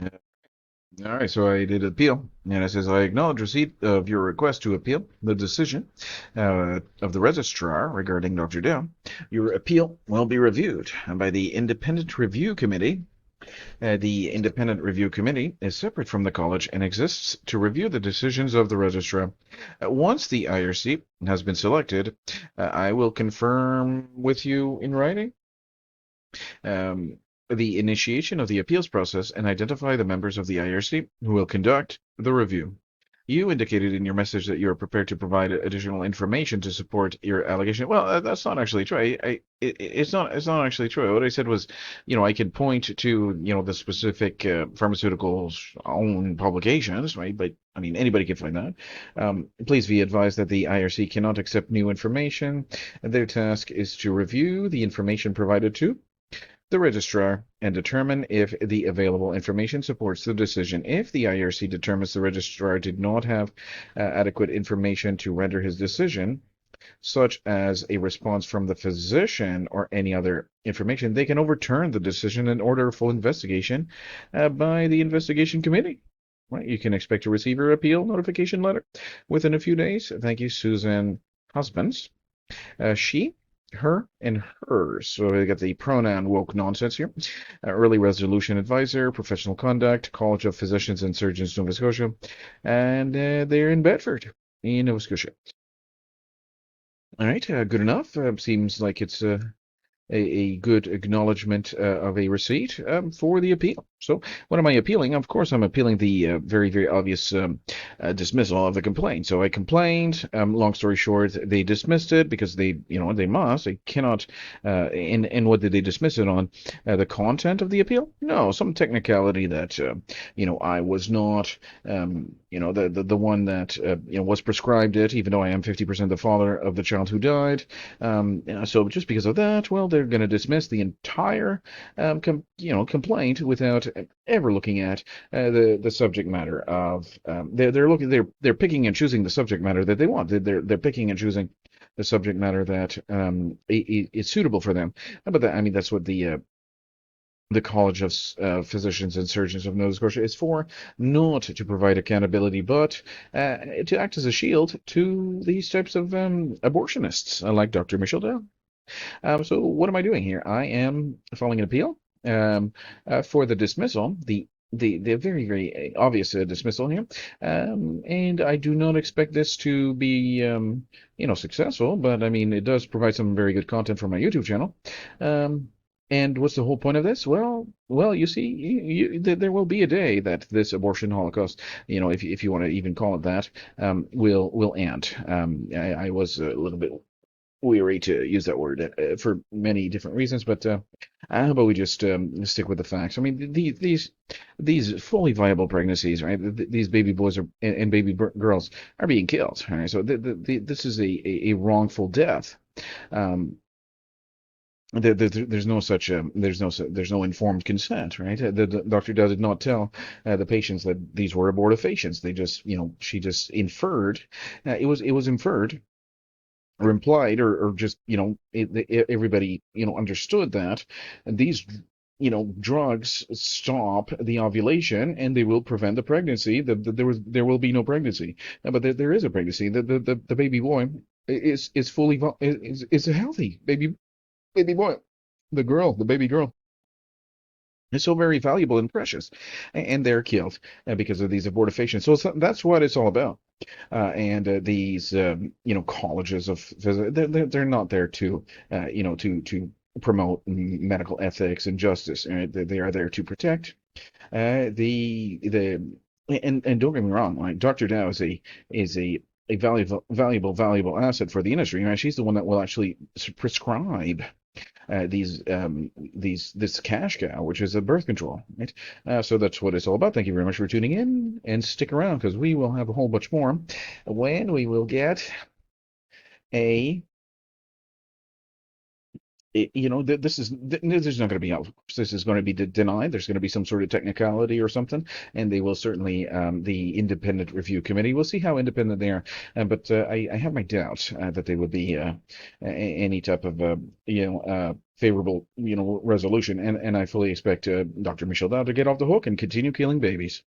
Uh, All right, so I did appeal, and it says I acknowledge receipt of your request to appeal the decision of the registrar regarding Dr. Dow. Your appeal will be reviewed by the Independent Review Committee. The Independent Review Committee is separate from the college and exists to review the decisions of the registrar. Once the IRC has been selected, I will confirm with you in writing um, the initiation of the appeals process and identify the members of the IRC who will conduct the review. You indicated in your message that you are prepared to provide additional information to support your allegation. Well, that's not actually true. It's not actually true. What I said was, I can point to, the specific pharmaceuticals' own publications, right? But I mean, anybody can find that. Please be advised that the IRC cannot accept new information. Their task is to review the information provided to the registrar and determine if the available information supports the decision. If the IRC determines the registrar did not have adequate information to render his decision, such as a response from the physician or any other information, they can overturn the decision and order a full investigation by the investigation committee. Right, you can expect to receive your appeal notification letter within a few days. Thank you, Susan Husbands. She, her, and hers. So we got the pronoun woke nonsense here. Early resolution advisor, professional conduct, College of Physicians and Surgeons, Nova Scotia, and they're in Bedford, in Nova Scotia. All right, good enough. Seems like it's a good acknowledgement of a receipt for the appeal. So, what am I appealing? Of course, I'm appealing the very, very obvious dismissal of the complaint. So, I complained. Long story short, they dismissed it because they must. They cannot. And what did they dismiss it on? The content of the appeal? No, some technicality that I was not. The one that was prescribed it, even though I am 50% the father of the child who died. So just because of that, well, they're going to dismiss the entire complaint without ever looking at the subject matter of they're picking and choosing the subject matter that they want. They're picking and choosing the subject matter that is suitable for them. But that, I mean, that's what the College of Physicians and Surgeons of Nova Scotia is for, not to provide accountability, but to act as a shield to these types of abortionists, like Dr. Michelle Dow. So what am I doing here? I am filing an appeal for the dismissal, the very, very obvious dismissal here. And I do not expect this to be, successful, but I mean, it does provide some very good content for my YouTube channel. And what's the whole point of this? Well, you see, there will be a day that this abortion holocaust, if you want to even call it that, will end. I was a little bit weary to use that word for many different reasons, but how about we just stick with the facts? I mean, these fully viable pregnancies, right? These baby boys and baby girls are being killed. Right? So this is a wrongful death. Um, there's no such there's no informed consent, right? The doctor did not tell the patients that these were abortifacients. They just, she just inferred. It was inferred or implied, or just, everybody, understood that these, drugs stop the ovulation and they will prevent the pregnancy. There will be no pregnancy. But there is a pregnancy. The baby boy is fully is a healthy baby boy. The baby girl is so very valuable and precious, and they're killed because of these abortifacients. So that's what it's all about. And these, colleges of physics, they're not there to, to promote medical ethics and justice. Right? They are there to protect the and don't get me wrong, like Dr. Dow is a valuable asset for the industry. Right? She's the one that will actually prescribe this cash cow, which is a birth control, right? So that's what it's all about. Thank you very much for tuning in, and stick around because we will have a whole bunch more when we will get a This is not going to be out. This is going to be denied. There's going to be some sort of technicality or something, and they will certainly, the independent review committee, we'll see how independent they are. But I have my doubts that they would be any type of, favorable, resolution. And I fully expect Dr. Michel Dow to get off the hook and continue killing babies.